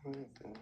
What is that?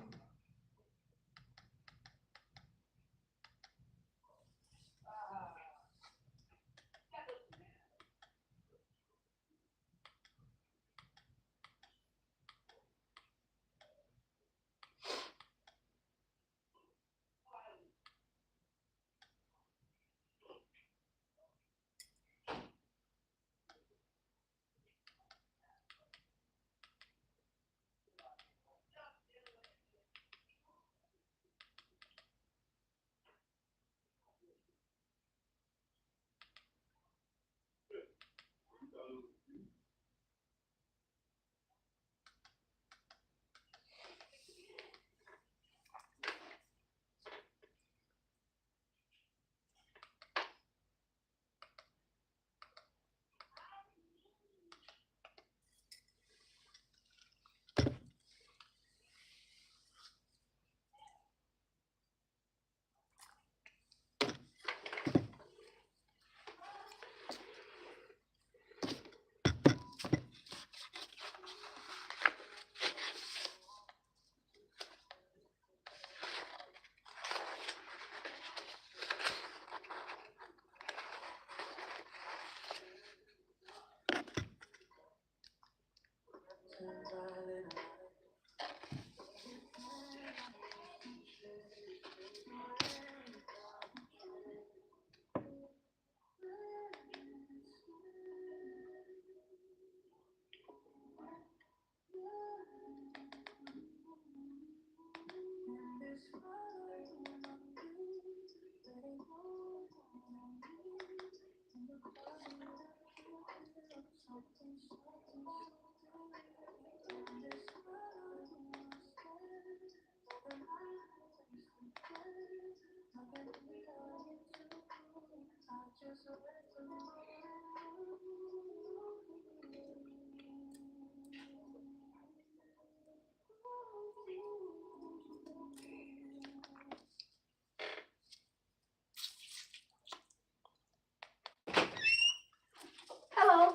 Hello.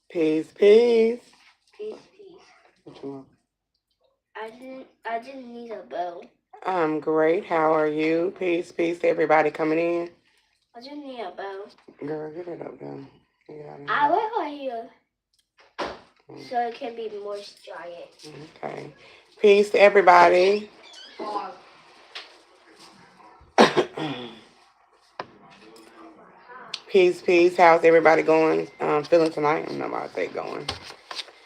Peace, peace. Peace, peace. What you want? I didn't need a bow. I'm great. How are you? Peace, peace to everybody coming in. I just need a bow. Girl, get it up then. Get out of I here. will right here so it can be more giant. Okay. Peace to everybody. Peace, peace. How's everybody going? Feeling tonight? I don't know about say going.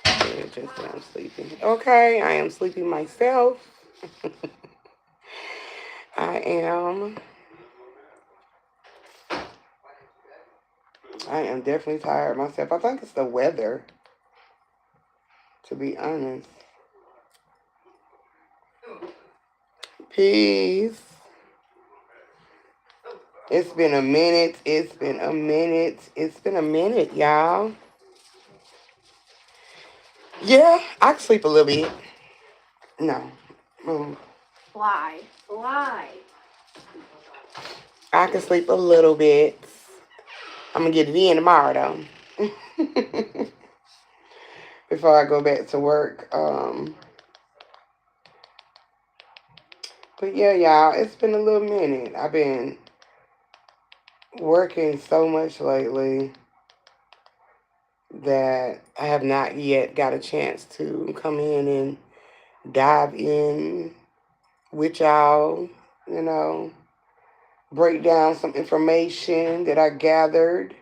Yeah, just that I'm sleepy. Okay, I am sleepy myself. I am. I am definitely tired myself. I think it's the weather, to be honest. Peace. It's been a minute. It's been a minute. It's been a minute, y'all. Yeah, I can sleep a little bit. No. Why? Why? I can sleep a little bit. I'm going to get it in tomorrow, though. Before I go back to work. But yeah, y'all, it's been a little minute. I've been working so much lately that I have not yet got a chance to come in and dive in with y'all, you know, break down some information that I gathered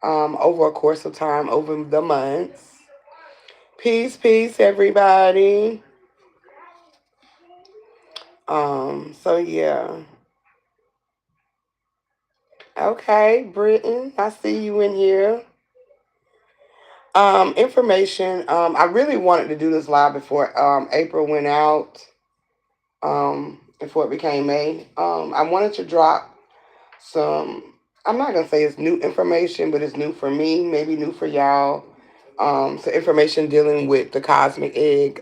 over a course of time, over the months. Peace, peace, everybody. So yeah. Okay, Britton, I see you in here. Information. I really wanted to do this live before April went out. Before it became May. I wanted to drop some. I'm not gonna say it's new information, but it's new for me. Maybe new for y'all. So information dealing with the cosmic egg.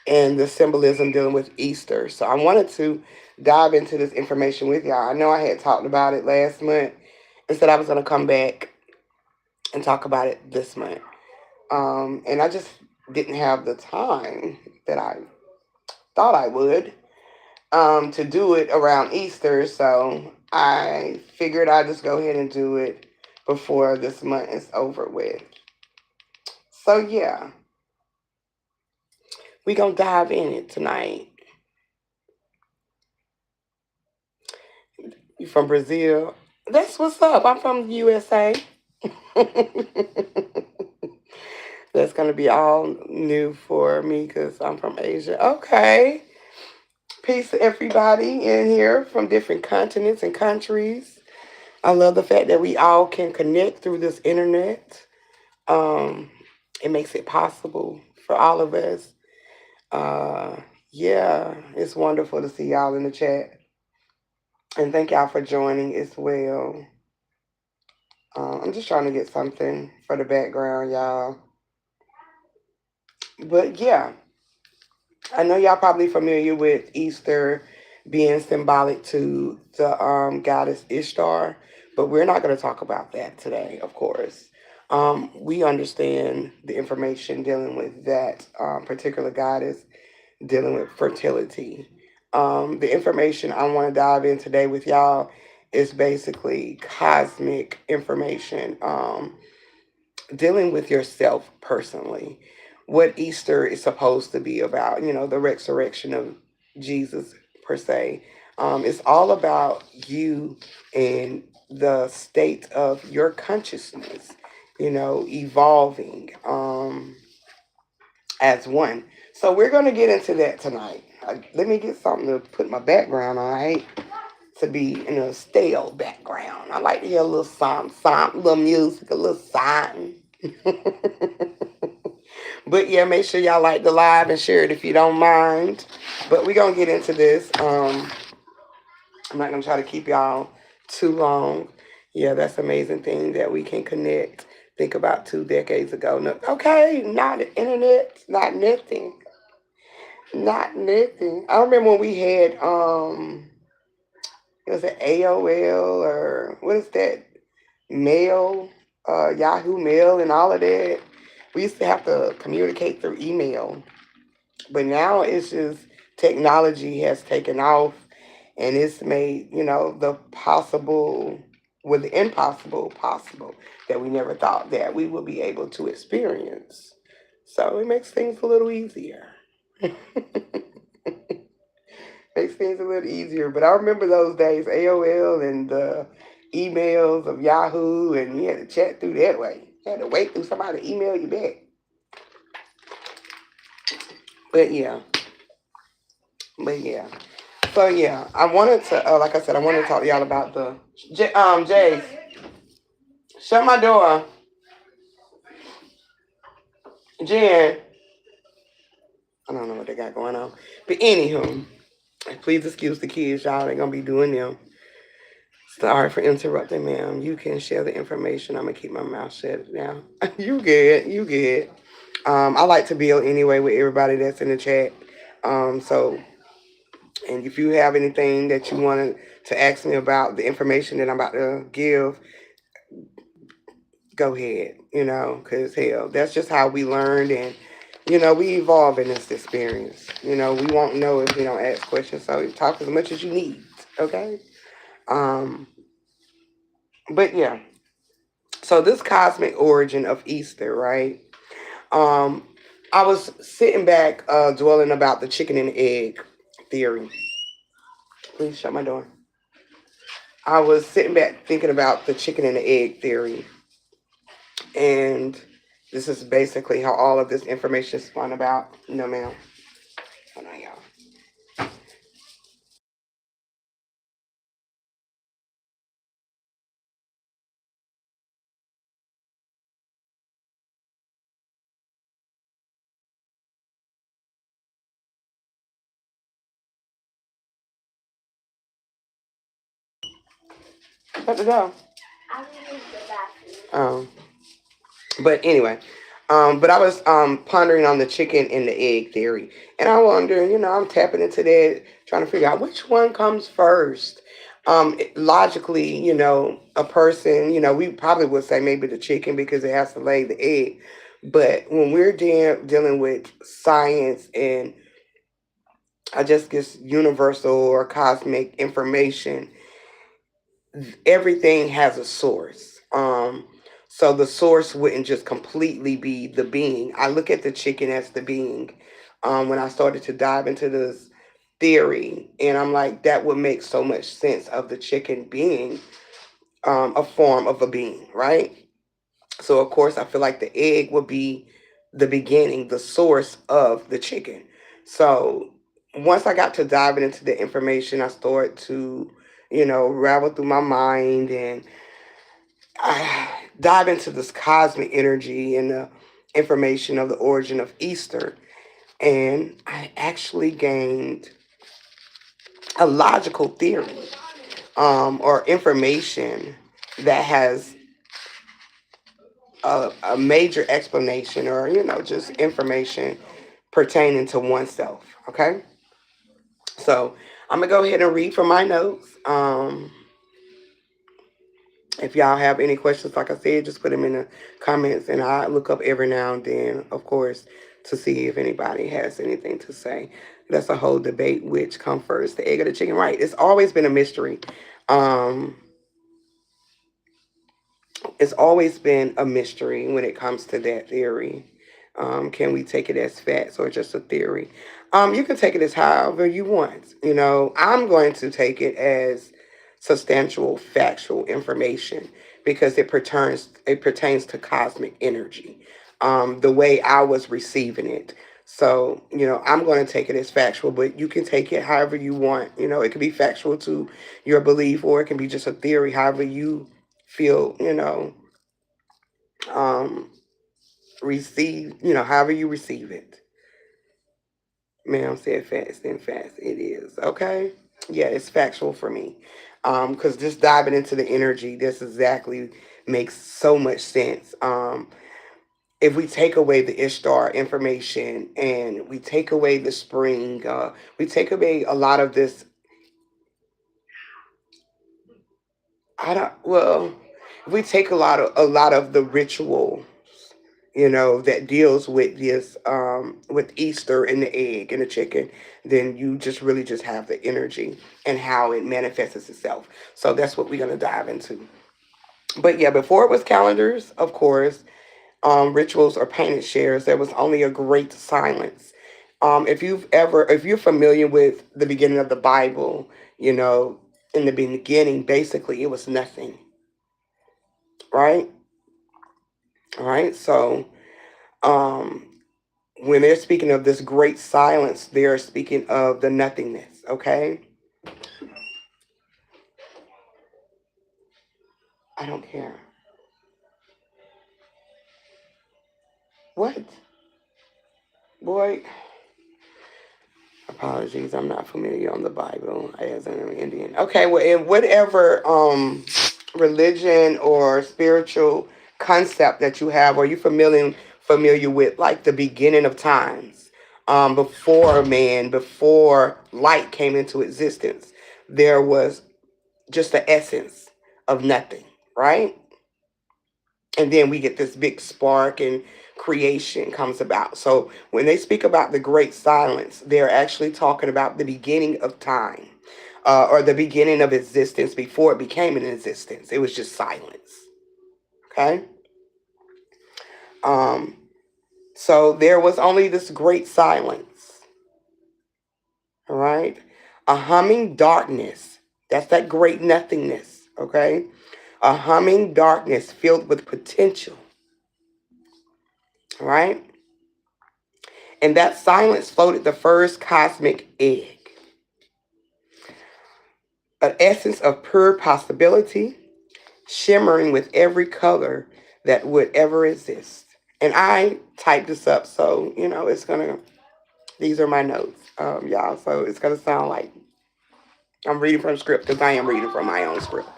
And the symbolism dealing with Easter. So I wanted to dive into this information with y'all. I know I had talked about it last month and said I was gonna come back and talk about it this month. And I just didn't have the time that I thought I would to do it around Easter. So I figured I'd just go ahead and do it before this month is over with. So yeah, we gonna dive in it tonight. You from Brazil? That's what's up. I'm from the USA. That's gonna be all new for me because I'm from Asia. Okay. Peace to everybody in here from different continents and countries. I love the fact that we all can connect through this internet. Um, it makes it possible for all of us. Uh, yeah, it's wonderful to see y'all in the chat. And thank y'all for joining as well. I'm just trying to get something for the background, y'all. But yeah, I know y'all probably familiar with Easter being symbolic to the goddess Ishtar, but we're not going to talk about that today, of course. We understand the information dealing with that particular goddess, dealing with fertility. The information I want to dive in today with y'all is basically cosmic information. Dealing with yourself personally, what Easter is supposed to be about, the resurrection of Jesus per se. It's all about you and the state of your consciousness, evolving as one. So we're going to get into that tonight. Let me get something to put my background on. I hate to be in a stale background. I like to hear a little something, little music, a little something. But yeah, make sure y'all like the live and share it if you don't mind. But we're gonna get into this. I'm not gonna try to keep y'all too long. Yeah, that's an amazing thing that we can connect. Think about 2 decades ago. No, okay, not the internet, not nothing. Not nothing. I remember when we had it was an AOL or what is that? Mail, Yahoo Mail and all of that. We used to have to communicate through email. But now it's just technology has taken off and it's made, the possible with the impossible possible that we never thought that we would be able to experience. So it makes things a little easier. Makes things a little easier. But I remember those days, AOL and the emails of Yahoo, and you had to chat through that way. You had to wait through somebody to email you back. But yeah. So yeah, I wanted to, like I said, I wanted to talk to y'all about the, Jay, shut my door. Jen, I don't know what they got going on. But anywho, please excuse the kids, y'all. They're going to be doing them. Sorry for interrupting, ma'am. You can share the information. I'm going to keep my mouth shut now. You good. I like to build anyway with everybody that's in the chat. So, and if you have anything that you wanted to ask me about the information that I'm about to give, go ahead, because hell, that's just how we learned and, we evolve in this experience. We won't know if you don't ask questions. So you talk as much as you need, okay? Um, but yeah, so this cosmic origin of Easter, right? Um, I was sitting back, dwelling about the chicken and egg theory. Please shut my door. I was sitting back thinking about the chicken and the egg theory. And this is basically how all of this information is spun about. No, ma'am. Hold on, y'all. Shut the door. I will use the bathroom. But anyway, but I was pondering on the chicken and the egg theory, and I wonder, I'm tapping into that, trying to figure out which one comes first. Logically, a person, we probably would say maybe the chicken because it has to lay the egg. But when we're dealing with science and I just guess universal or cosmic information, everything has a source. So the source wouldn't just completely be the being. I look at the chicken as the being. When I started to dive into this theory, and I'm like, that would make so much sense of the chicken being a form of a being, right? So of course, I feel like the egg would be the beginning, the source of the chicken. So once I got to diving into the information, I started to, ravel through my mind and I dive into this cosmic energy and the information of the origin of Easter. And I actually gained a logical theory or information that has a major explanation or, just information pertaining to oneself. Okay. So I'm going to go ahead and read from my notes. If y'all have any questions, like I said, just put them in the comments and I look up every now and then, of course, to see if anybody has anything to say. That's a whole debate, which comes first, the egg or the chicken, right? It's always been a mystery. Um, it's always been a mystery when it comes to that theory. Can we take it as facts or just a theory? You can take it as however you want. I'm going to take it as substantial factual information because it pertains to cosmic energy. The way I was receiving it. So, I'm going to take it as factual, but you can take it however you want. It can be factual to your belief or it can be just a theory, however you feel, um, however you receive it. Ma'am said fast and fast. It is. Okay. Yeah, it's factual for me. Because just diving into the energy, this exactly makes so much sense. If we take away the Ishtar information and we take away the spring, we take away a lot of this. I don't, well, if we take a lot of the ritual that deals with this with Easter and the egg and the chicken, then you just really just have the energy and how it manifests itself. So that's what we're gonna dive into. But yeah, before it was calendars, of course, rituals or painted shares, there was only a great silence. If you're familiar with the beginning of the Bible, in the beginning, basically it was nothing, right? All right. So um when they're speaking of this great silence, they're speaking of the nothingness, okay? I don't care. What? Boy, apologies, I'm not familiar on the Bible as an Indian. Okay, well, in whatever religion or spiritual concept that you have, are you familiar with like the beginning of times? Before man, before light came into existence, there was just the essence of nothing, right? And then we get this big spark and creation comes about. So when they speak about the great silence, they're actually talking about the beginning of time, or the beginning of existence before it became an existence. It was just silence. Okay. Um, so there was only this great silence. All right. A humming darkness. That's that great nothingness. Okay. A humming darkness filled with potential. All right. And that silence floated the first cosmic egg, an essence of pure possibility, shimmering with every color that would ever exist. And I typed this up, so it's gonna. These are my notes, y'all. So it's gonna sound like I'm reading from script because I am reading from my own script.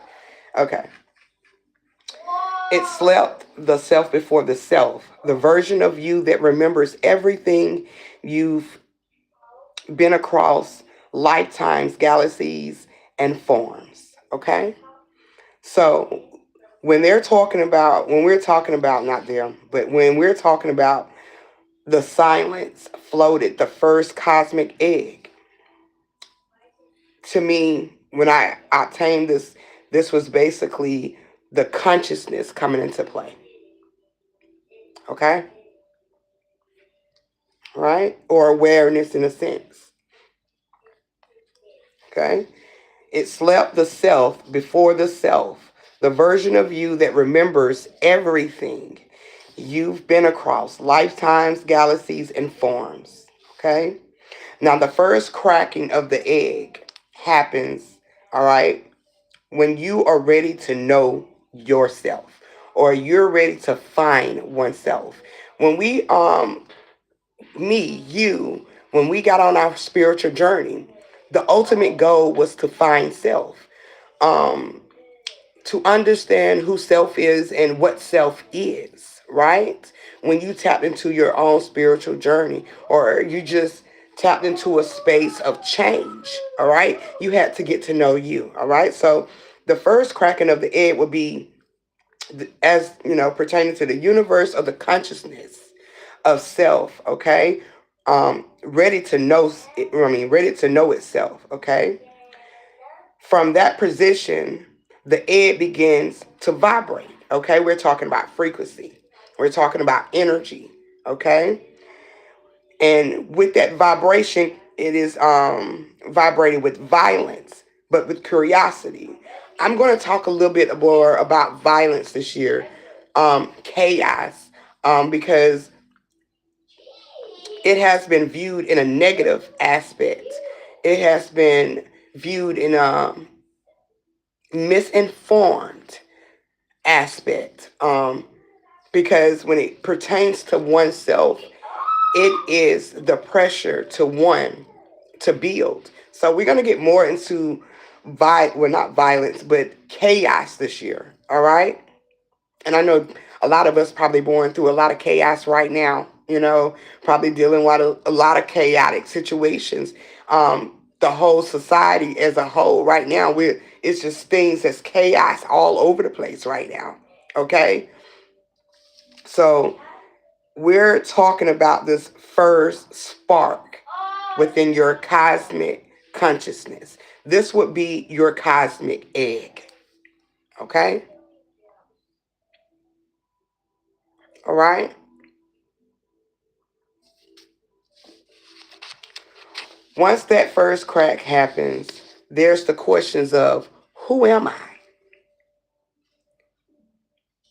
Okay. It slept the self before the self, the version of you that remembers everything you've been across lifetimes, galaxies, and forms. Okay? So when they're talking about, when we're talking about, not them, but when we're talking about the silence floated the first cosmic egg, to me, when I obtained this, this was basically the consciousness coming into play. Okay? Right? Or awareness in a sense. Okay? It slept the self before the self, the version of you that remembers everything you've been across, lifetimes, galaxies, and forms. Okay? Now, the first cracking of the egg happens, all right, when you are ready to know yourself or you're ready to find oneself. When we, me, you, when we got on our spiritual journey, the ultimate goal was to find self. Um, to understand who self is and what self is, right? When you tapped into your own spiritual journey or you just tapped into a space of change, all right? You had to get to know you, all right? So the first cracking of the egg would be, as you know, pertaining to the universe of the consciousness of self, okay? Ready to know, ready to know itself, okay? From that position, the egg begins to vibrate. Okay, we're talking about frequency, we're talking about energy. Okay, and with that vibration, it is vibrating with violence, but with curiosity. I'm going to talk a little bit more about violence this year, chaos, because it has been viewed in a negative aspect. It has been viewed in a misinformed aspect, because when it pertains to oneself, it is the pressure to one to build. So we're going to get more into well, not violence, but chaos this year. All right. And I know a lot of us probably going through a lot of chaos right now, you know, probably dealing with a lot of chaotic situations. The whole society as a whole right now, it's just things that's chaos all over the place right now. Okay. So we're talking about this first spark within your cosmic consciousness. This would be your cosmic egg. Okay. All right. Once that first crack happens, there's the questions of who am I?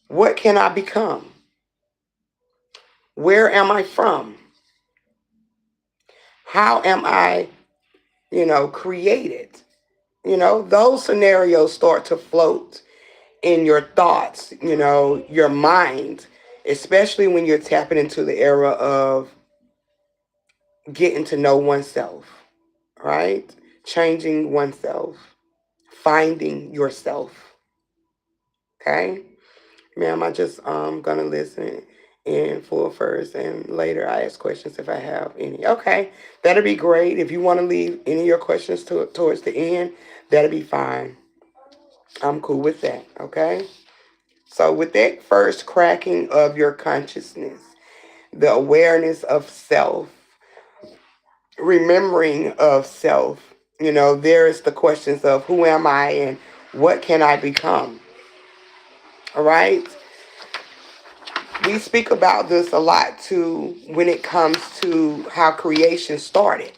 What can I become? Where am I from? How am I, created? Those scenarios start to float in your thoughts, your mind, especially when you're tapping into the era of getting to know oneself, right? Changing oneself, finding yourself. Okay? Ma'am, I just gonna listen in full first, and later I ask questions if I have any. Okay, that'll be great. If you want to leave any of your questions towards the end, that'll be fine. I'm cool with that. Okay. So with that first cracking of your consciousness, the awareness of self, remembering of self, there is the questions of who am I and what can I become. All right. We speak about this a lot too when it comes to how creation started.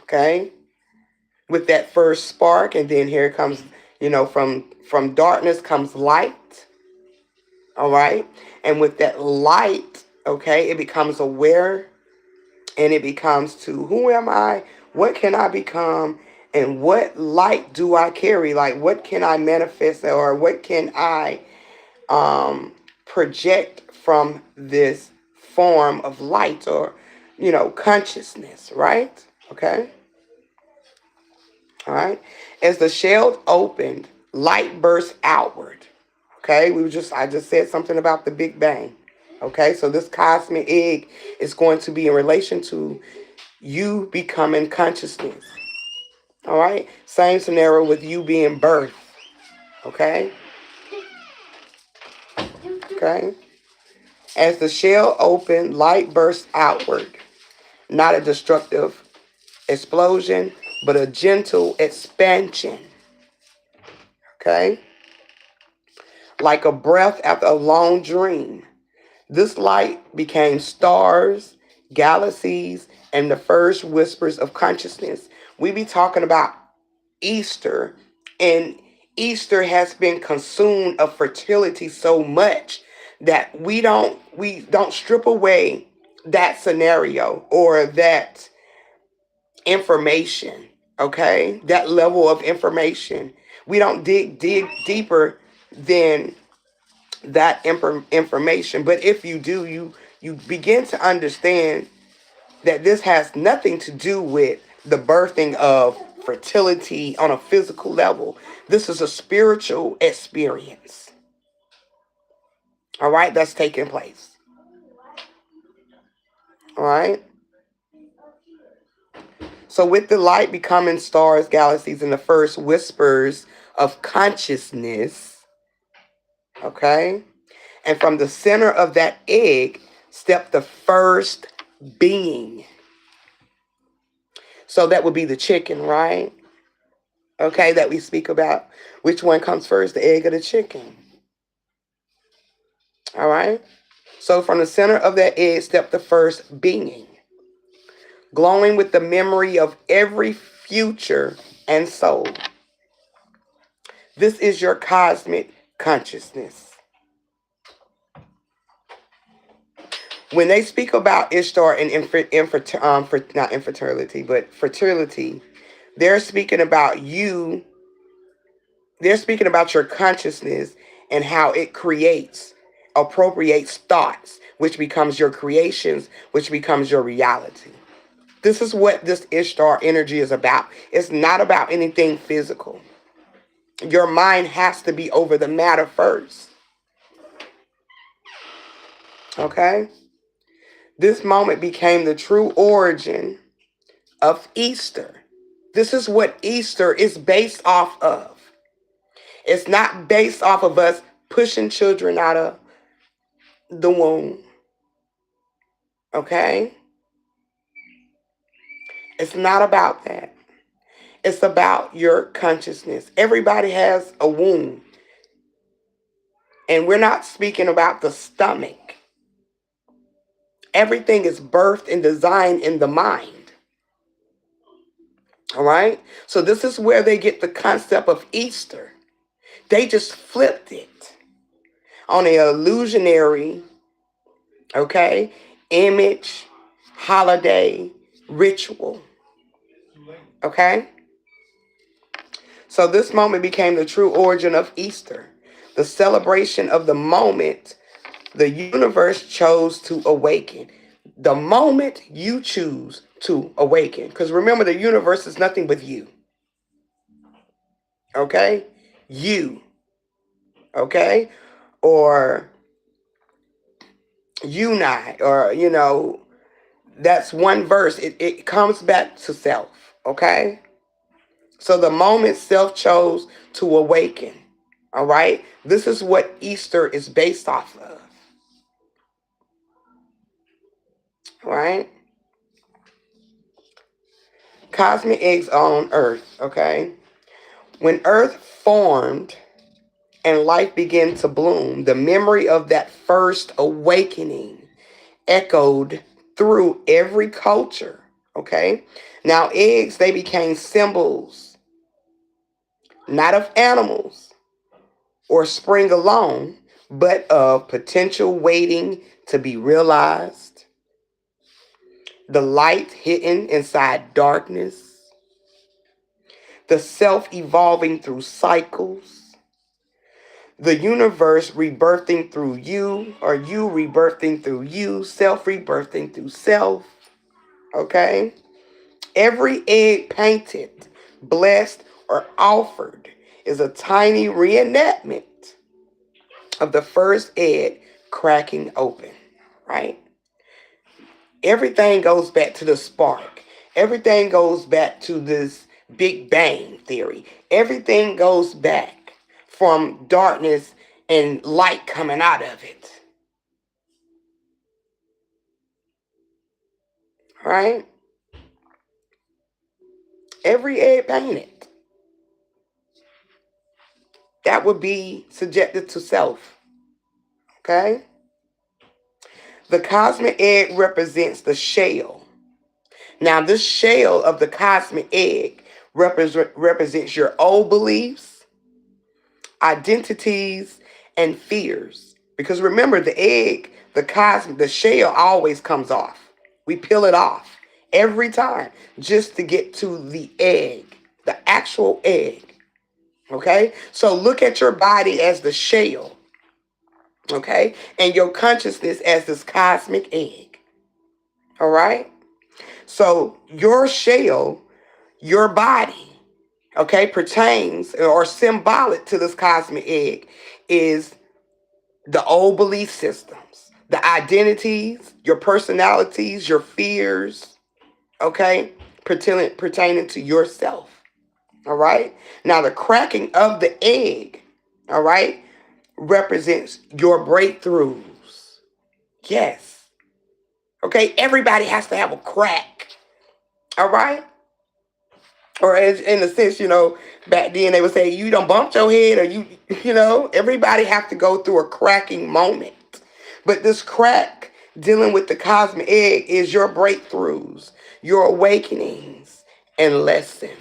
Okay, with that first spark, and then here comes, from darkness comes light. All right, and with that light, okay, it becomes aware, and it becomes to who am I, what can I become, and what light do I carry? Like, what can I manifest, or what can I project from this form of light, or consciousness, right? Okay. All right. As the shell opened, light burst outward. Okay. I just said something about the Big Bang. Okay. So this cosmic egg is going to be in relation to you becoming consciousness. All right. Same scenario with you being birthed. Okay? Okay? As the shell opened, light burst outward. Not a destructive explosion, but a gentle expansion. Okay? Like a breath after a long dream. This light became stars, galaxies, and the first whispers of consciousness. We be talking about Easter, and Easter has been consumed of fertility so much that we don't strip away that scenario or that information, okay? That level of information. We don't dig deeper than that information. But if you do, you begin to understand that this has nothing to do with the birthing of fertility on a physical level. This is a spiritual experience. All right, that's taking place. All right. So with the light becoming stars, galaxies, and the first whispers of consciousness, okay? And from the center of that egg stepped the first being. So that would be the chicken, right? Okay, that we speak about. Which one comes first, the egg or the chicken? All right. So from the center of that egg stepped the first being, glowing with the memory of every future and soul. This is your cosmic consciousness. When they speak about Ishtar and not infertility, but fertility, they're speaking about you. They're speaking about your consciousness and how it appropriates thoughts, which becomes your creations, which becomes your reality. This is what this Ishtar energy is about. It's not about anything physical. Your mind has to be over the matter first. Okay? This moment became the true origin of Easter. This is what Easter is based off of. It's not based off of us pushing children out of the womb. Okay? It's not about that. It's about your consciousness. Everybody has a womb. And we're not speaking about the stomach. Everything is birthed and designed in the mind. All right? So this is where they get the concept of Easter. They just flipped it on an illusionary, okay, image, holiday, ritual. Okay? So this moment became the true origin of Easter, the celebration of the moment the universe chose to awaken. The moment you choose to awaken. Because remember, the universe is nothing but you. Okay? You. Okay? Or unite. Or, that's one verse. It comes back to self. Okay? So the moment self chose to awaken. All right? This is what Easter is based off of. All right? Cosmic eggs on Earth. Okay? When Earth formed and life began to bloom, the memory of that first awakening echoed through every culture. Okay? Now, eggs, they became symbols, not of animals or spring alone, but of potential waiting to be realized, the light hidden inside darkness, the self evolving through cycles, the universe rebirthing through you, or you rebirthing through you, self rebirthing through self. Okay? Every egg painted, blessed, or offered is a tiny reenactment of the first egg cracking open, right? Everything goes back to the spark. Everything goes back to this Big Bang theory. Everything goes back from darkness and light coming out of it. Right? Every egg painted. That would be subjected to self. Okay? The cosmic egg represents the shell. Now, this shell of the cosmic egg represents your old beliefs, identities, and fears. Because remember, the egg, the shell always comes off. We peel it off every time just to get to the egg, the actual egg. Okay? So look at your body as the shell. Okay? And your consciousness as this cosmic egg. All right? So your shell, your body, okay, pertains or symbolic to this cosmic egg is the old belief systems, the identities, your personalities, your fears, okay, pertaining to yourself. All right. Now, the cracking of the egg, all right, represents your breakthroughs. Yes. Okay. Everybody has to have a crack. All right. Or as in a sense, back then they would say you don't bump your head, or everybody have to go through a cracking moment. But this crack dealing with the cosmic egg is your breakthroughs, your awakenings, and lessons.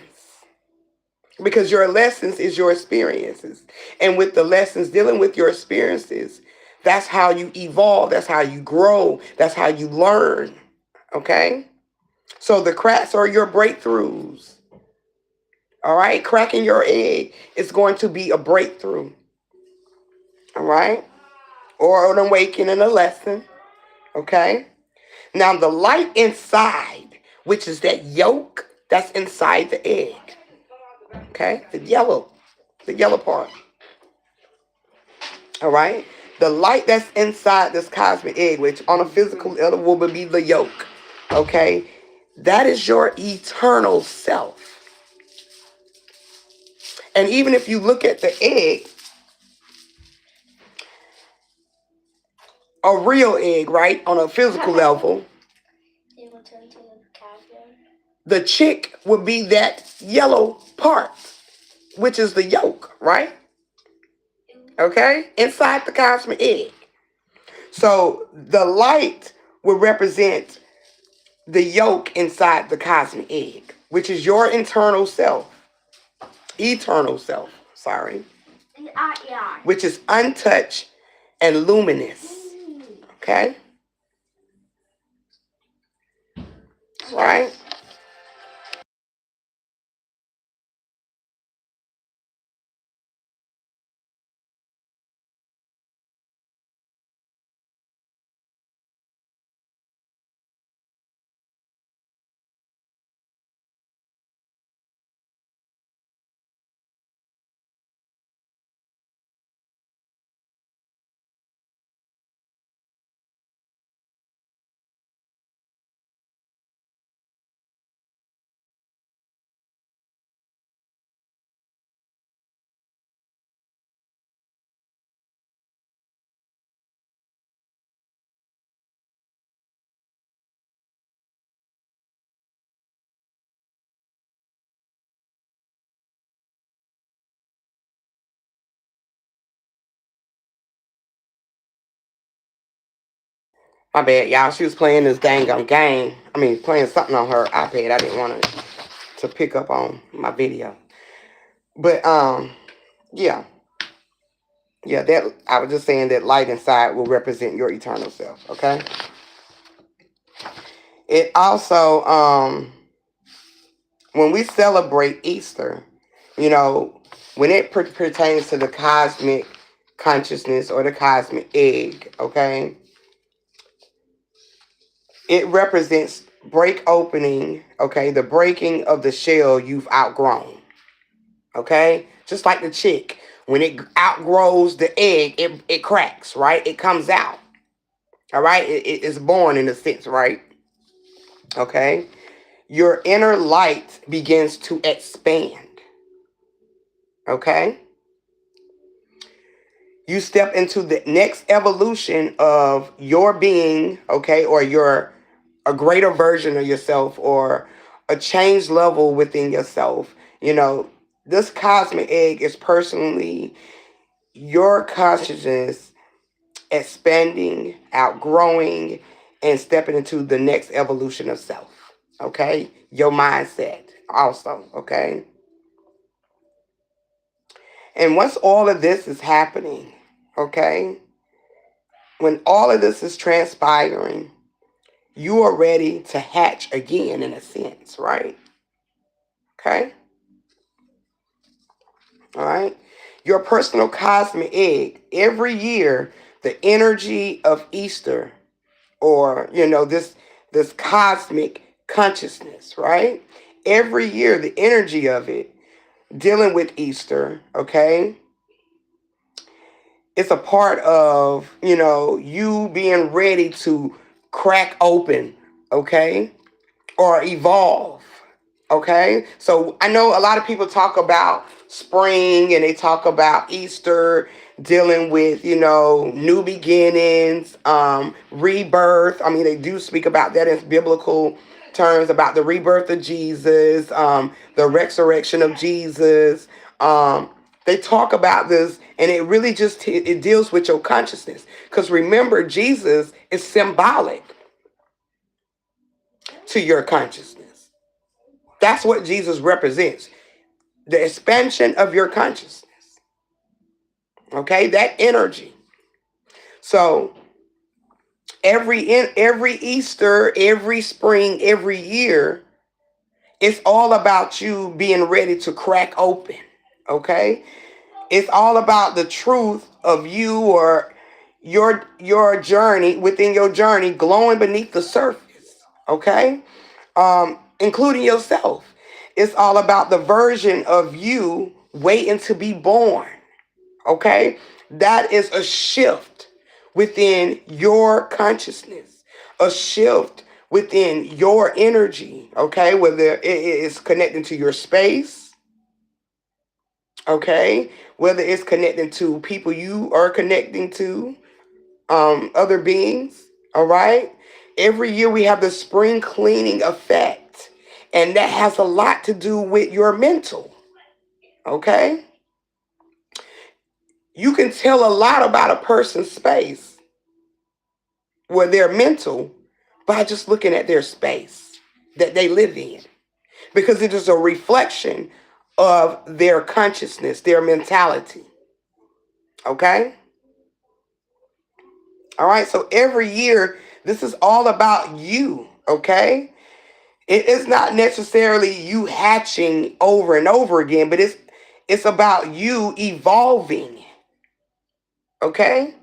Because your lessons is your experiences. And with the lessons dealing with your experiences, that's how you evolve. That's how you grow. That's how you learn. Okay? So the cracks are your breakthroughs. All right? Cracking your egg is going to be a breakthrough. All right? Or an awakening, a lesson. Okay? Now the light inside, which is that yolk that's inside the egg. Okay? The yellow part. All right? The light that's inside this cosmic egg, which on a physical level will be the yolk. Okay? That is your eternal self. And even if you look at the egg, a real egg, right? On a physical level, the chick would be that yellow part, which is the yolk, right? Okay? Inside the cosmic egg. So the light will represent the yolk inside the cosmic egg, which is your internal self. Eternal self, sorry. Which is untouched and luminous. Okay? Right? My bad, y'all. She was playing this game. Playing something on her iPad. I didn't want to pick up on my video. But yeah. Yeah, that I was just saying that light inside will represent your eternal self, okay? It also when we celebrate Easter, when it pertains to the cosmic consciousness or the cosmic egg, okay? It represents break opening, okay? The breaking of the shell you've outgrown, okay? Just like the chick, when it outgrows the egg, it cracks, right? It comes out, all right? It is born in a sense, right? Okay? Your inner light begins to expand, okay? You step into the next evolution of your being, okay, or a greater version of yourself, or a change level within yourself. This cosmic egg is personally your consciousness expanding, outgrowing, and stepping into the next evolution of self. Okay? Your mindset also, okay? And once all of this is happening, okay? When all of this is transpiring, you are ready to hatch again, in a sense, right? Okay? All right? Your personal cosmic egg, every year, the energy of Easter, or this cosmic consciousness, right? Every year, the energy of it, dealing with Easter, okay? It's a part of, you being ready to crack open, okay? Or evolve, okay? So I know a lot of people talk about spring and they talk about Easter dealing with, new beginnings, rebirth. I mean, they do speak about that in biblical terms, about the rebirth of Jesus, the resurrection of Jesus. They talk about this, and it really just it deals with your consciousness. Because remember, Jesus is symbolic to your consciousness. That's what Jesus represents. The expansion of your consciousness. Okay, that energy. So every Easter, every spring, every year, it's all about you being ready to crack open. Okay? It's all about the truth of you, or your journey, within your journey, glowing beneath the surface. Okay? Including yourself. It's all about the version of you waiting to be born. Okay? That is a shift within your consciousness, a shift within your energy. Okay? Whether it is connecting to your space, okay? Whether it's connecting to people you are connecting to, other beings, all right? Every year we have the spring cleaning effect, and that has a lot to do with your mental, okay? You can tell a lot about a person's space, where they're mental, by just looking at their space that they live in, because it is a reflection of their consciousness, their mentality, okay? All right, so every year, this is all about you, okay? It is not necessarily you hatching over and over again, but it's about you evolving, okay?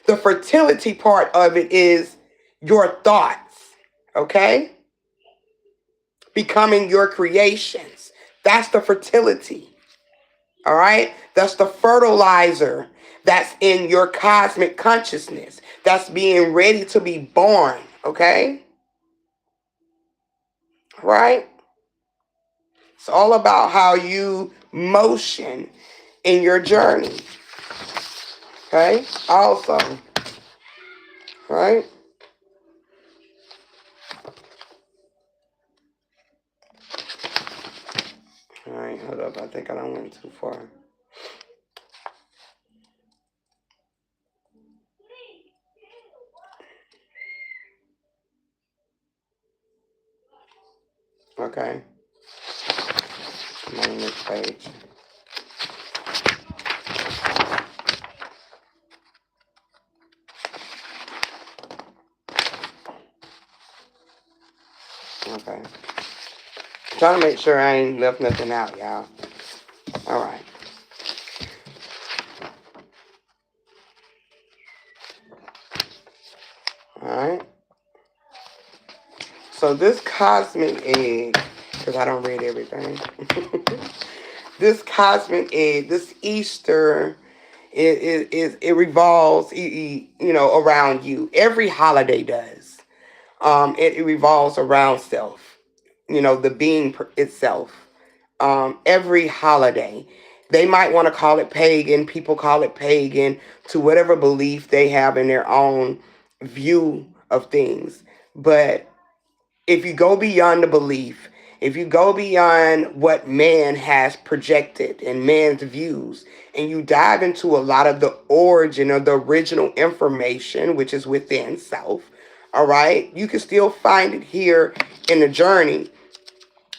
The fertility part of it is your thoughts, okay? Becoming your creations. That's the fertility, all right? That's the fertilizer that's in your cosmic consciousness. That's being ready to be born, okay? Right? It's all about how you motion in your journey. Okay? Also, right? All right, hold up. I think I done went too far. Okay. I'm on the next page. Okay. Trying to make sure I ain't left nothing out, y'all. All right. All right. So this cosmic egg, because I don't read everything. This cosmic egg, this Easter, it revolves, around you. Every holiday does. It revolves around self. The being itself. Every holiday. They might want to call it pagan. People call it pagan to whatever belief they have in their own view of things. But if you go beyond the belief, if you go beyond what man has projected and man's views, and you dive into a lot of the origin of the original information, which is within self, all right, you can still find it here in the journey,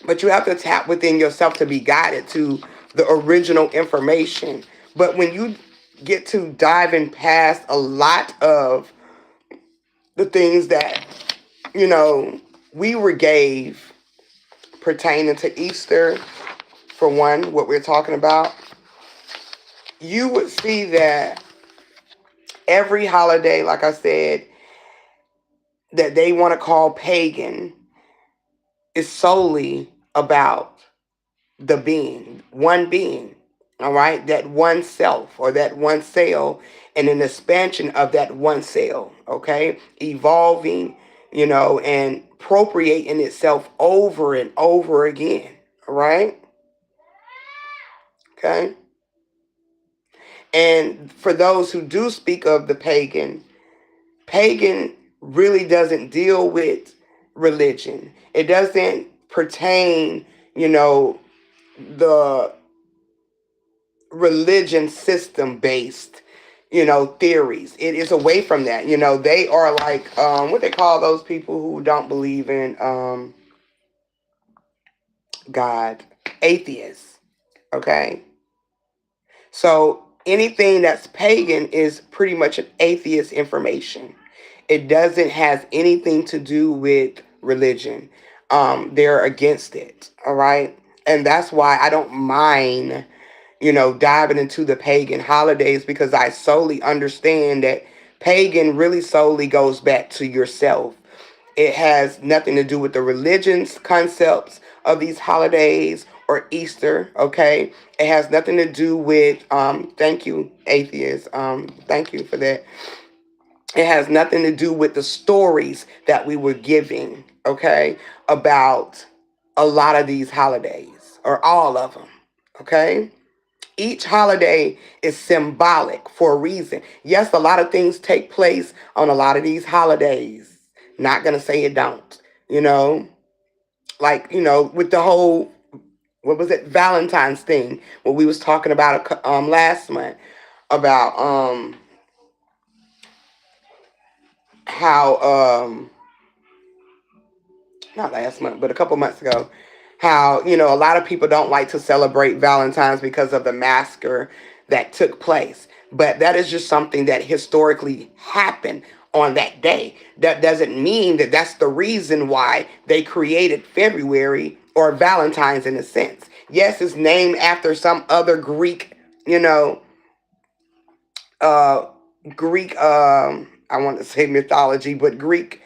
but you have to tap within yourself to be guided to the original information. But when you get to diving past a lot of the things that, we were gave pertaining to Easter, for one, what we're talking about, you would see that every holiday, like I said, that they want to call pagan is solely about the being, all right? That one self or that one cell and an expansion of that one cell, okay? Evolving, and appropriating itself over and over again, all right? Okay? And for those who do speak of the pagan really doesn't deal with religion. It doesn't pertain, the religion system based, theories. It is away from that. They are like, what they call those people who don't believe in God, atheists. Okay? So anything that's pagan is pretty much an atheist information. It doesn't have anything to do with religion. They're against it. All right. And that's why I don't mind, diving into the pagan holidays, because I solely understand that pagan really solely goes back to yourself. It has nothing to do with the religions concepts of these holidays or Easter, okay? It has nothing to do with, thank you, atheists. Thank you for that. It has nothing to do with the stories that we were giving, okay, about a lot of these holidays or all of them, okay? Each holiday is symbolic for a reason. Yes, a lot of things take place on a lot of these holidays. Not gonna say it don't, like, with the whole, what was it, Valentine's thing, what we was talking about last month about how not last month, but a couple months ago, how, a lot of people don't like to celebrate Valentine's because of the massacre that took place. But that is just something that historically happened on that day. That doesn't mean that that's the reason why they created February or Valentine's in a sense. Yes, it's named after some other Greek, uh, Greek, I want to say mythology, but Greek,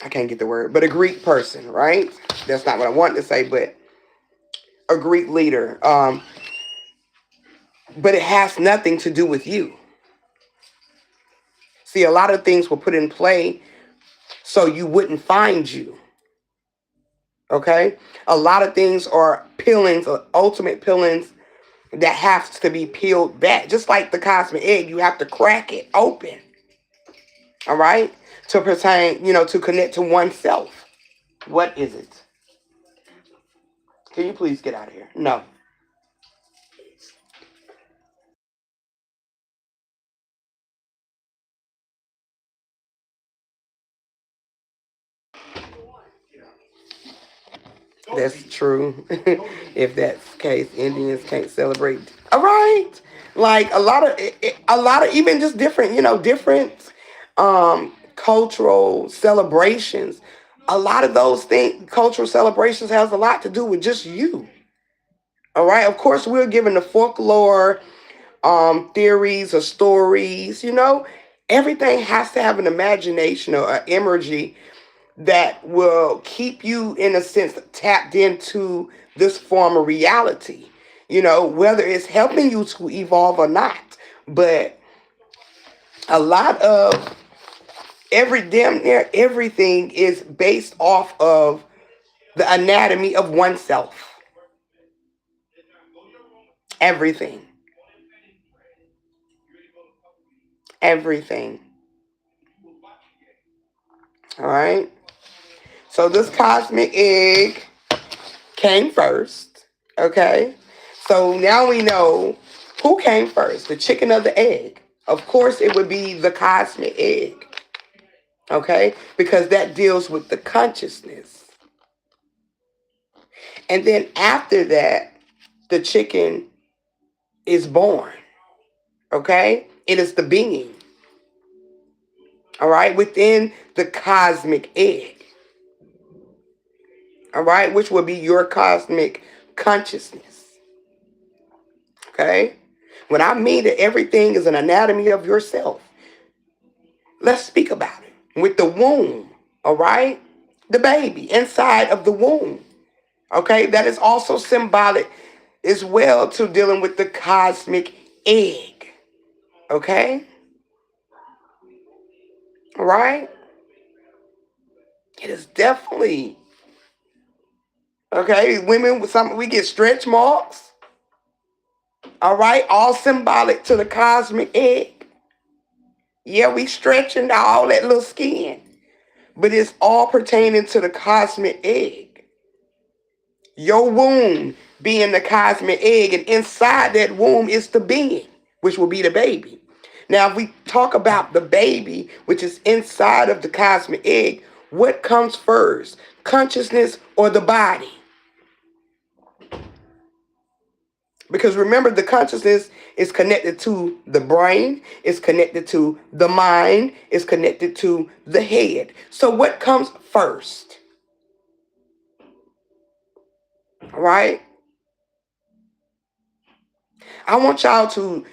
I can't get the word, but a Greek person, right? That's not what I want to say, but a Greek leader. But it has nothing to do with you. See, a lot of things were put in play so you wouldn't find you. Okay? A lot of things are peelings, ultimate peelings that have to be peeled back. Just like the cosmic egg, you have to crack it open. All right? To pertain, to connect to oneself. What is it? Can you please get out of here? No. That's true. If that's the case, Indians can't celebrate. All right, like a lot of even just different, different cultural celebrations. A lot of those things, cultural celebrations, has a lot to do with just you. All right. Of course, we're given the folklore, theories or stories. Everything has to have an imagination or an imagery that will keep you, in a sense, tapped into this form of reality, whether it's helping you to evolve or not. But a lot of damn near everything is based off of the anatomy of oneself. Everything. Everything. All right. So this cosmic egg came first. Okay. So now we know who came first, the chicken or the egg. Of course, it would be the cosmic egg. Okay. Because that deals with the consciousness. And then after that, the chicken is born. Okay. It is the being. All right. Within the cosmic egg. All right. Which will be your cosmic consciousness. Okay. When I mean that everything is an anatomy of yourself, let's speak about it. With the womb, all right? The baby inside of the womb, okay? That is also symbolic as well to dealing with the cosmic egg, okay? All right? It is definitely, okay? Women, we get stretch marks, all right? All symbolic to the cosmic egg. Yeah, we stretching all that little skin. But it's all pertaining to the cosmic egg. Your womb being the cosmic egg, and inside that womb is the being, which will be the baby. Now, if we talk about the baby, which is inside of the cosmic egg, what comes first, consciousness or the body? Because remember, the consciousness is connected to the brain, it's connected to the mind, it's connected to the head. So what comes first? Right? I want y'all to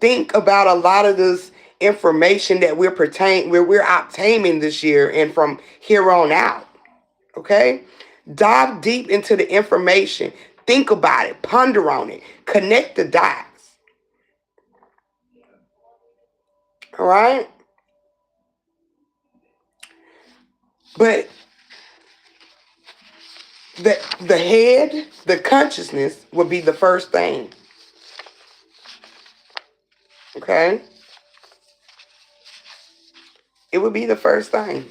think about a lot of this information that we're obtaining this year and from here on out. Okay? Dive deep into the information. Think about it. Ponder on it. Connect the dots. All right? But the head, the consciousness would be the first thing. Okay? It would be the first thing.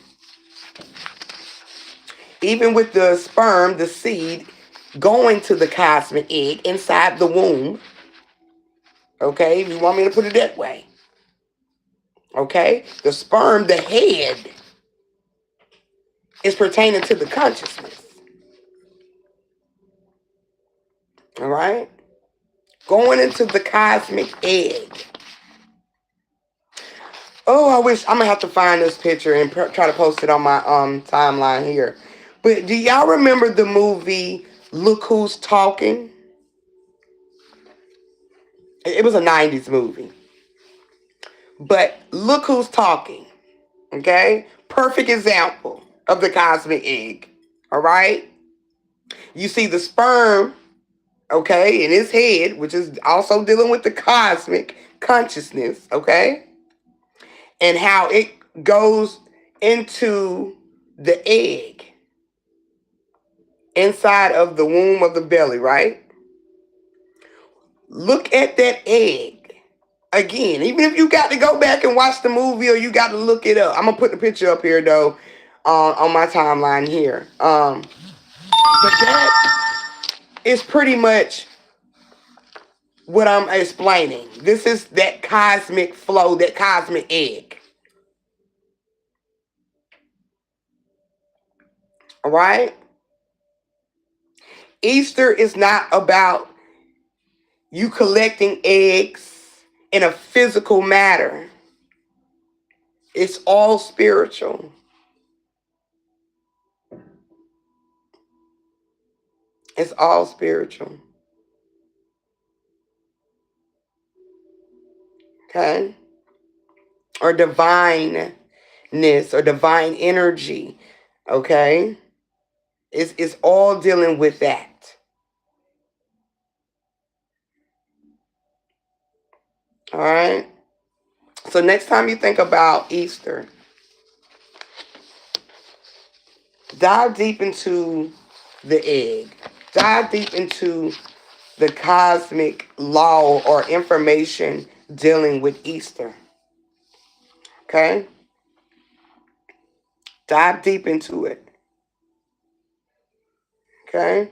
Even with the sperm, the seed, going to the cosmic egg inside the womb. Okay, if you want me to put it that way. Okay, the sperm, the head, is pertaining to the consciousness. All right, going into the cosmic egg. Oh, I wish I'm gonna have to find this picture and try to post it on my timeline here. But do y'all remember the movie Look Who's Talking? It was a 90s movie. But look who's talking. Okay? Perfect example of the cosmic egg. All right? You see the sperm, okay, in his head, which is also dealing with the cosmic consciousness, okay? And how it goes into the egg inside of the womb of the belly, right? Look at that egg. Again, even if you got to go back and watch the movie or you got to look it up. I'm going to put the picture up here, though, on my timeline here. But that is pretty much what I'm explaining. This is that cosmic flow, that cosmic egg. All right? Easter is not about you collecting eggs in a physical matter. It's all spiritual. It's all spiritual. Okay? Or divineness or divine energy. Okay? It's all dealing with that. All right? So next time you think about Easter, dive deep into the egg. Dive deep into the cosmic law or information dealing with Easter. Okay? Dive deep into it. Okay?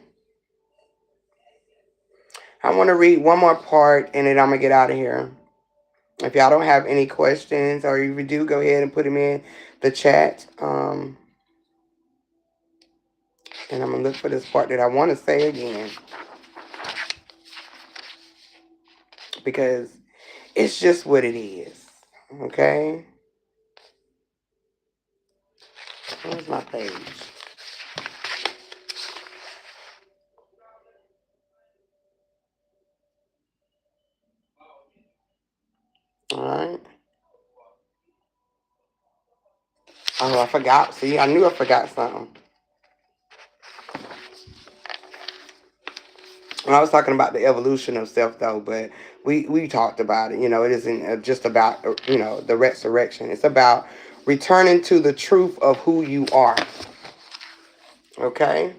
I want to read one more part and then I'm going to get out of here. If y'all don't have any questions, or if you do, go ahead and put them in the chat. And I'm going to look for this part that I want to say again. Because it's just what it is. Okay? Where's my page? Alright. Oh, I forgot. See, I knew I forgot something. And I was talking about the evolution of self, though, but we talked about it. You know, it isn't just about, the resurrection. It's about returning to the truth of who you are. Okay?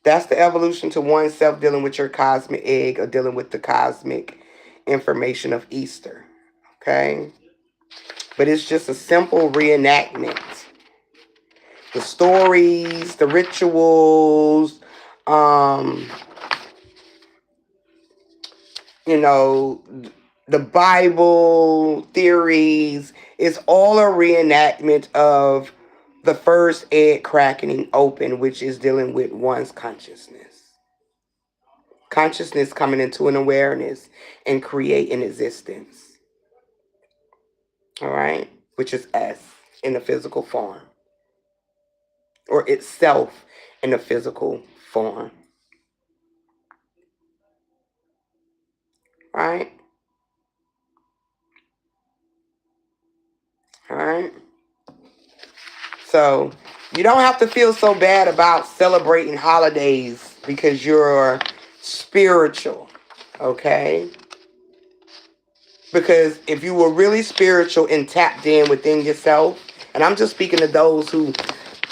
That's the evolution to oneself, dealing with your cosmic egg or dealing with the cosmic information of Easter. Okay? But it's just a simple reenactment. The stories, the rituals, the Bible theories, it's all a reenactment of the first egg cracking open, which is dealing with one's consciousness. Consciousness coming into an awareness and creating existence. All right? Which is us in the physical form. Or itself in the physical form. Right? All right? So, you don't have to feel so bad about celebrating holidays because you're spiritual. Okay? Because if you were really spiritual and tapped in within yourself, and I'm just speaking to those who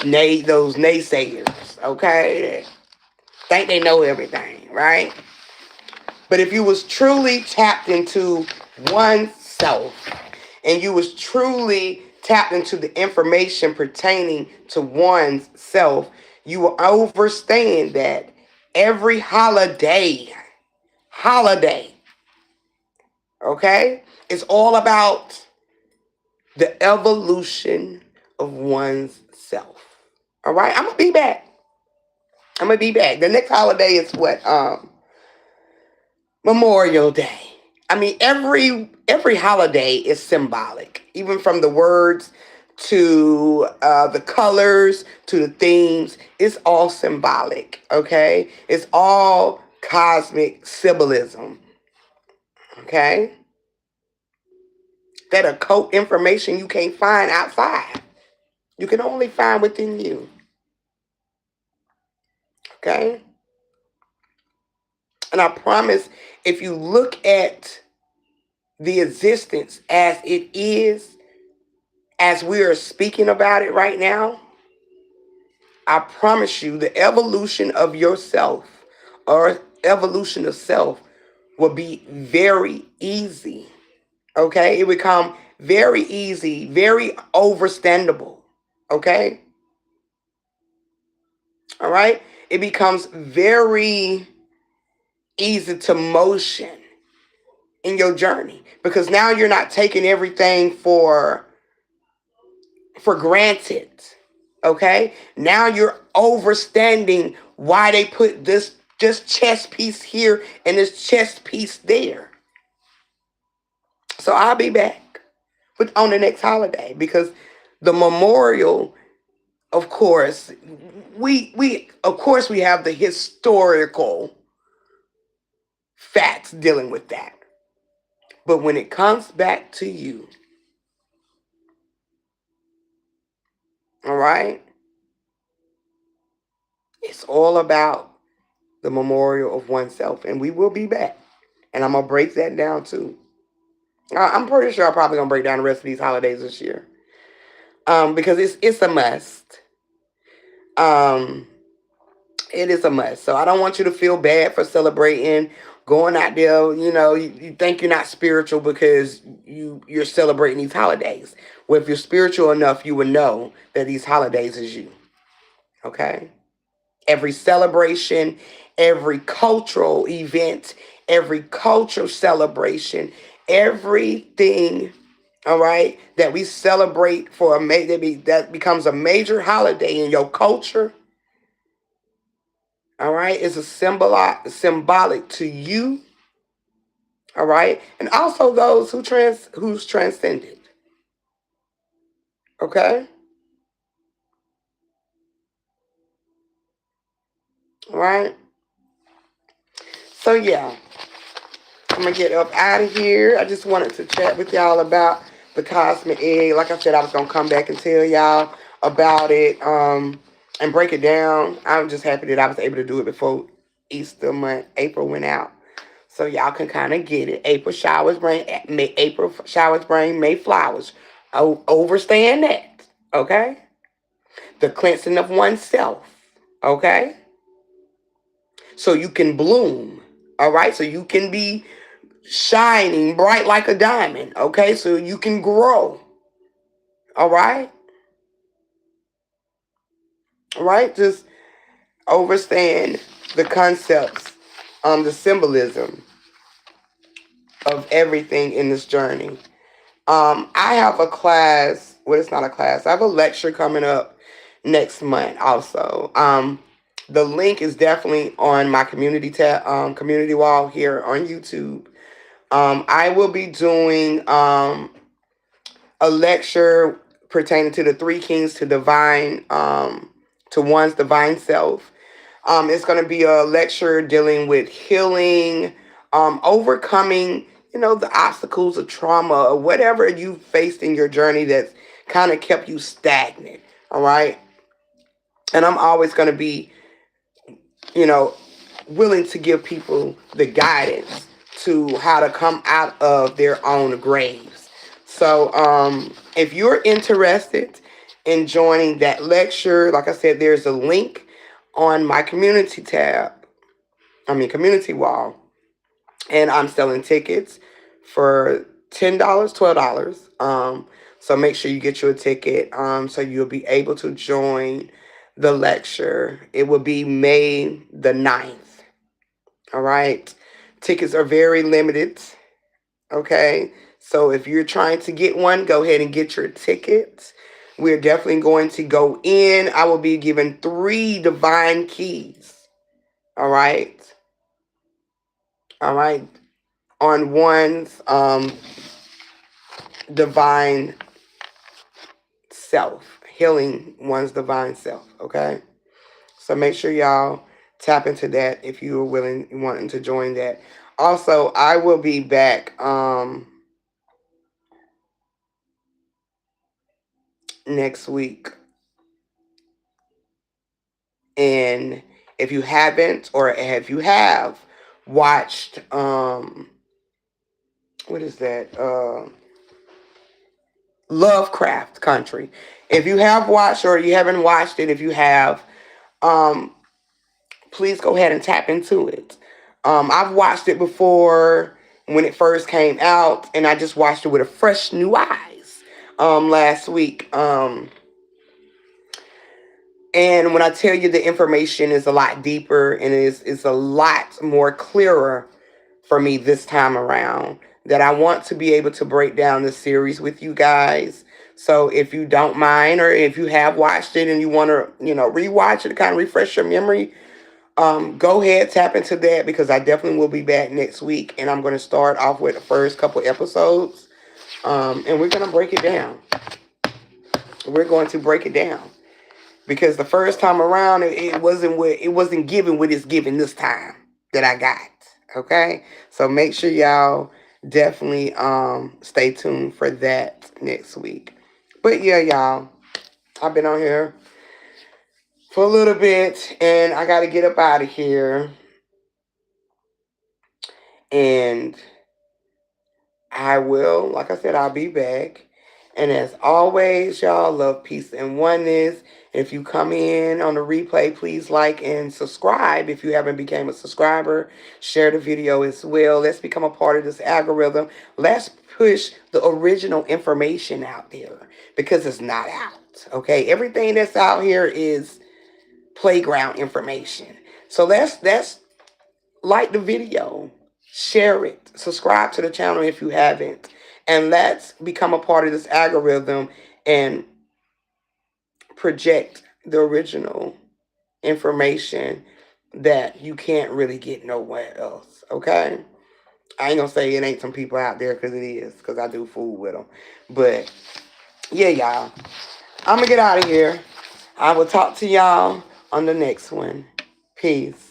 those naysayers, okay? Think they know everything, right? But if you was truly tapped into oneself, and you was truly tapped into the information pertaining to one's self, you will understand that every holiday, okay, is all about the evolution of one's self. All right, I'm gonna be back. The next holiday is what? Memorial Day. I mean, every holiday is symbolic, even from the words to the colors to the themes. It's all symbolic. Okay, it's all cosmic symbolism. Okay, that occult information you can't find outside. You can only find within you. Okay? And I promise, if you look at the existence as it is, as we are speaking about it right now, I promise you the evolution of yourself or evolution of self will be very easy. Okay? It will become very easy, very overstandable. Okay? All right? It becomes very easy to motion in your journey because now you're not taking everything for granted. Okay? Now you're understanding why they put this chess piece here and this chess piece there. So I'll be back on the next holiday because the memorial, of course, we have the historical facts dealing with that. But when it comes back to you, all right, it's all about the memorial of oneself. And we will be back. And I'm going to break that down too. I'm pretty sure I'm probably going to break down the rest of these holidays this year. Because it's a must. It is a must. So I don't want you to feel bad for celebrating, going out there. You think you're not spiritual because you're celebrating these holidays. Well, if you're spiritual enough, you would know that these holidays is you. Okay? Every celebration, every cultural event, every cultural celebration, everything, all right, that we celebrate for that becomes a major holiday in your culture, all right, is a symbolic to you, all right, and also those who's transcended, okay, all right. So yeah, I'm gonna get up out of here. I just wanted to chat with y'all about the cosmic egg. Like I said, I was gonna come back and tell y'all about it, and break it down. I'm just happy that I was able to do it before Easter month. April went out, so y'all can kind of get it. April showers bring May flowers. Overstand that, okay? The cleansing of oneself, okay? So you can bloom, all right? So you can be shining bright like a diamond, okay? So you can grow, all right? All right? Just understand the concepts, the symbolism of everything in this journey. I have a class, well, it's not a class, I have a lecture coming up next month also. The link is definitely on my community wall here on YouTube. I will be doing a lecture pertaining to the three kings to divine, to one's divine self. It's going to be a lecture dealing with healing, overcoming, the obstacles of trauma or whatever you faced in your journey that's kind of kept you stagnant. All right. And I'm always going to be, you know, willing to give people the guidance to how to come out of their own graves. So if you're interested in joining that lecture, like I said, there's a link on my community wall, and I'm selling tickets for $10, $12. So make sure you get you a ticket, so you'll be able to join the lecture. It will be May the 9th. All right. Tickets are very limited. Okay. So if you're trying to get one, go ahead and get your tickets. We're definitely going to go in. I will be given 3 divine keys. All right. All right. On one's divine self, healing one's divine self. Okay. So make sure y'all tap into that if you are wanting to join that. Also, I will be back next week. And if you haven't, or if you have watched, what is that? Lovecraft Country. If you have watched or you haven't watched it, if you have, um, please go ahead and tap into it. I've watched it before when it first came out, and I just watched it with a fresh new eyes last week. And when I tell you the information is a lot deeper and it's a lot more clearer for me this time around, that I want to be able to break down the series with you guys. So if you don't mind, or if you have watched it and you want to, rewatch it to kind of refresh your memory, go ahead, tap into that, because I definitely will be back next week, and I'm going to start off with the first couple episodes, and we're going to break it down. We're going to break it down, because the first time around it wasn't given what it's given this time that I got. Okay, so make sure y'all definitely stay tuned for that next week. But yeah, y'all, I've been on here for a little bit, and I got to get up out of here. And I will, like I said, I'll be back. And as always, y'all, love, peace, and oneness. If you come in on the replay, please like and subscribe. If you haven't become a subscriber, share the video as well. Let's become a part of this algorithm. Let's push the original information out there because it's not out. Okay, everything that's out here is playground information. So let's like the video, share it, subscribe to the channel if you haven't, and let's become a part of this algorithm and project the original information that you can't really get nowhere else. Okay, I ain't gonna say it ain't some people out there, because it is, because I do fool with them. But yeah, y'all, I'm gonna get out of here. I will talk to y'all on the next one. Peace.